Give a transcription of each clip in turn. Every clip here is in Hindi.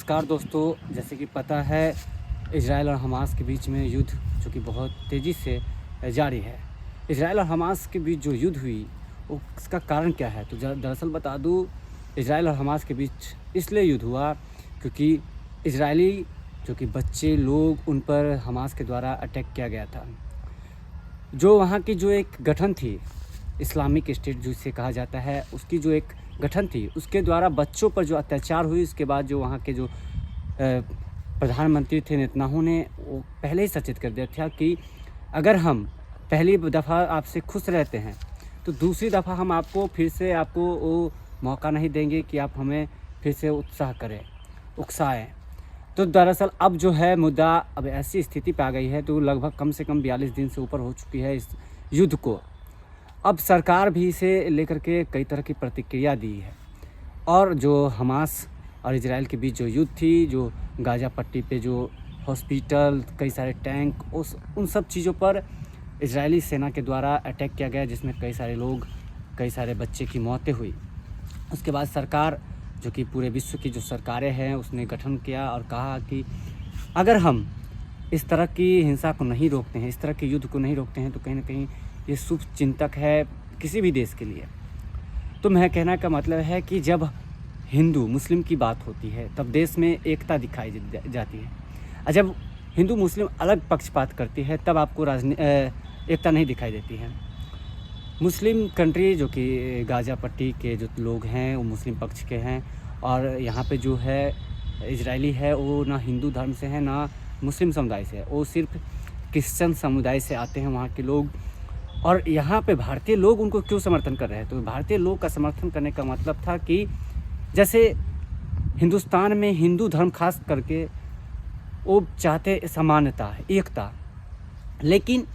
नमस्कार दोस्तों, जैसे कि पता है इजराइल और हमास के बीच में युद्ध जो कि बहुत तेज़ी से जारी है। इजराइल और हमास के बीच जो युद्ध हुई उसका कारण क्या है? तो दरअसल बता दूँ, इजराइल और हमास के बीच इसलिए युद्ध हुआ क्योंकि इजरायली जो कि बच्चे लोग उन पर हमास के द्वारा अटैक किया गया था। जो वहाँ की जो एक गठन थी, इस्लामिक स्टेट जिसे कहा जाता है, उसकी जो एक गठन थी उसके द्वारा बच्चों पर जो अत्याचार हुई, उसके बाद जो वहाँ के जो प्रधानमंत्री थे नेतन्याहू ने वो पहले ही सचेत कर दिया था कि अगर हम पहली दफ़ा आपसे खुश रहते हैं तो दूसरी दफ़ा हम आपको फिर से आपको वो मौका नहीं देंगे कि आप हमें फिर से उत्साह करें, उकसाएँ। तो दरअसल अब जो है मुद्दा अब ऐसी स्थिति पे आ गई है, तो लगभग कम से कम 42 दिन से ऊपर हो चुकी है इस युद्ध को। अब सरकार भी इसे लेकर के कई तरह की प्रतिक्रिया दी है और जो हमास और इजराइल के बीच जो युद्ध थी, जो गाज़ा पट्टी पे जो हॉस्पिटल, कई सारे टैंक, उन सब चीज़ों पर इजरायली सेना के द्वारा अटैक किया गया, जिसमें कई सारे लोग, कई सारे बच्चे की मौतें हुई। उसके बाद सरकार जो कि पूरे विश्व की जो सरकारें हैं उसने गठन किया और कहा कि अगर हम इस तरह की हिंसा को नहीं रोकते हैं, इस तरह के युद्ध को नहीं रोकते हैं, तो कहीं न कहीं ये शुभ चिंतक है किसी भी देश के लिए। तो मैं कहने का मतलब है कि जब हिंदू मुस्लिम की बात होती है तब देश में एकता दिखाई जाती है, और जब हिंदू मुस्लिम अलग पक्षपात करती है तब आपको एकता नहीं दिखाई देती है। मुस्लिम कंट्री जो कि गाज़ा पट्टी के जो लोग हैं वो मुस्लिम पक्ष के हैं, और यहाँ पे जो है इजरायली है वो ना हिंदू धर्म से है ना मुस्लिम समुदाय से है, वो सिर्फ क्रिश्चियन समुदाय से आते हैं वहाँ के लोग। और यहाँ पे भारतीय लोग उनको क्यों समर्थन कर रहे हैं? तो भारतीय लोग का समर्थन करने का मतलब था कि जैसे हिंदुस्तान में हिंदू धर्म खास करके वो चाहते समानता, एकता, लेकिन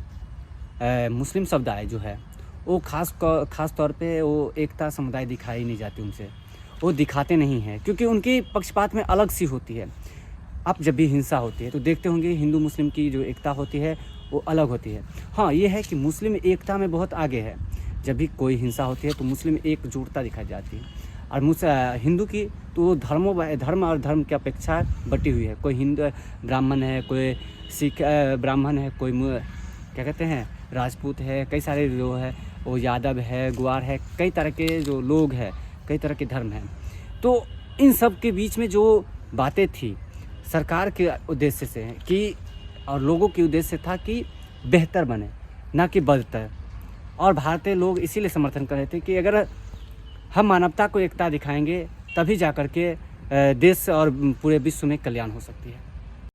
मुस्लिम समुदाय जो है वो खास तौर पे वो एकता समुदाय दिखाई नहीं जाती उनसे, वो दिखाते नहीं हैं क्योंकि उनकी पक्षपात में अलग सी होती है। अब जब भी हिंसा होती है तो देखते होंगे हिंदू मुस्लिम की जो एकता होती है वो अलग होती है। हाँ, ये है कि मुस्लिम एकता में बहुत आगे है। जब भी कोई हिंसा होती है तो मुस्लिम एकजुटता दिखाई जाती है, और हिंदू की तो धर्म और धर्म की अपेक्षा बटी हुई है। कोई हिंदू ब्राह्मण है, कोई सिख ब्राह्मण है, कोई क्या कहते हैं राजपूत है, कई सारे जो है वो यादव है, ग्वार है, कई तरह के जो लोग हैं, कई तरह के धर्म हैं। तो इन सब के बीच में जो बातें थी सरकार के उद्देश्य से कि और लोगों के उद्देश्य था कि बेहतर बने, ना कि बदतर। और भारतीय लोग इसीलिए समर्थन कर रहे थे कि अगर हम मानवता को एकता दिखाएंगे तभी जा कर के देश और पूरे विश्व में कल्याण हो सकती है।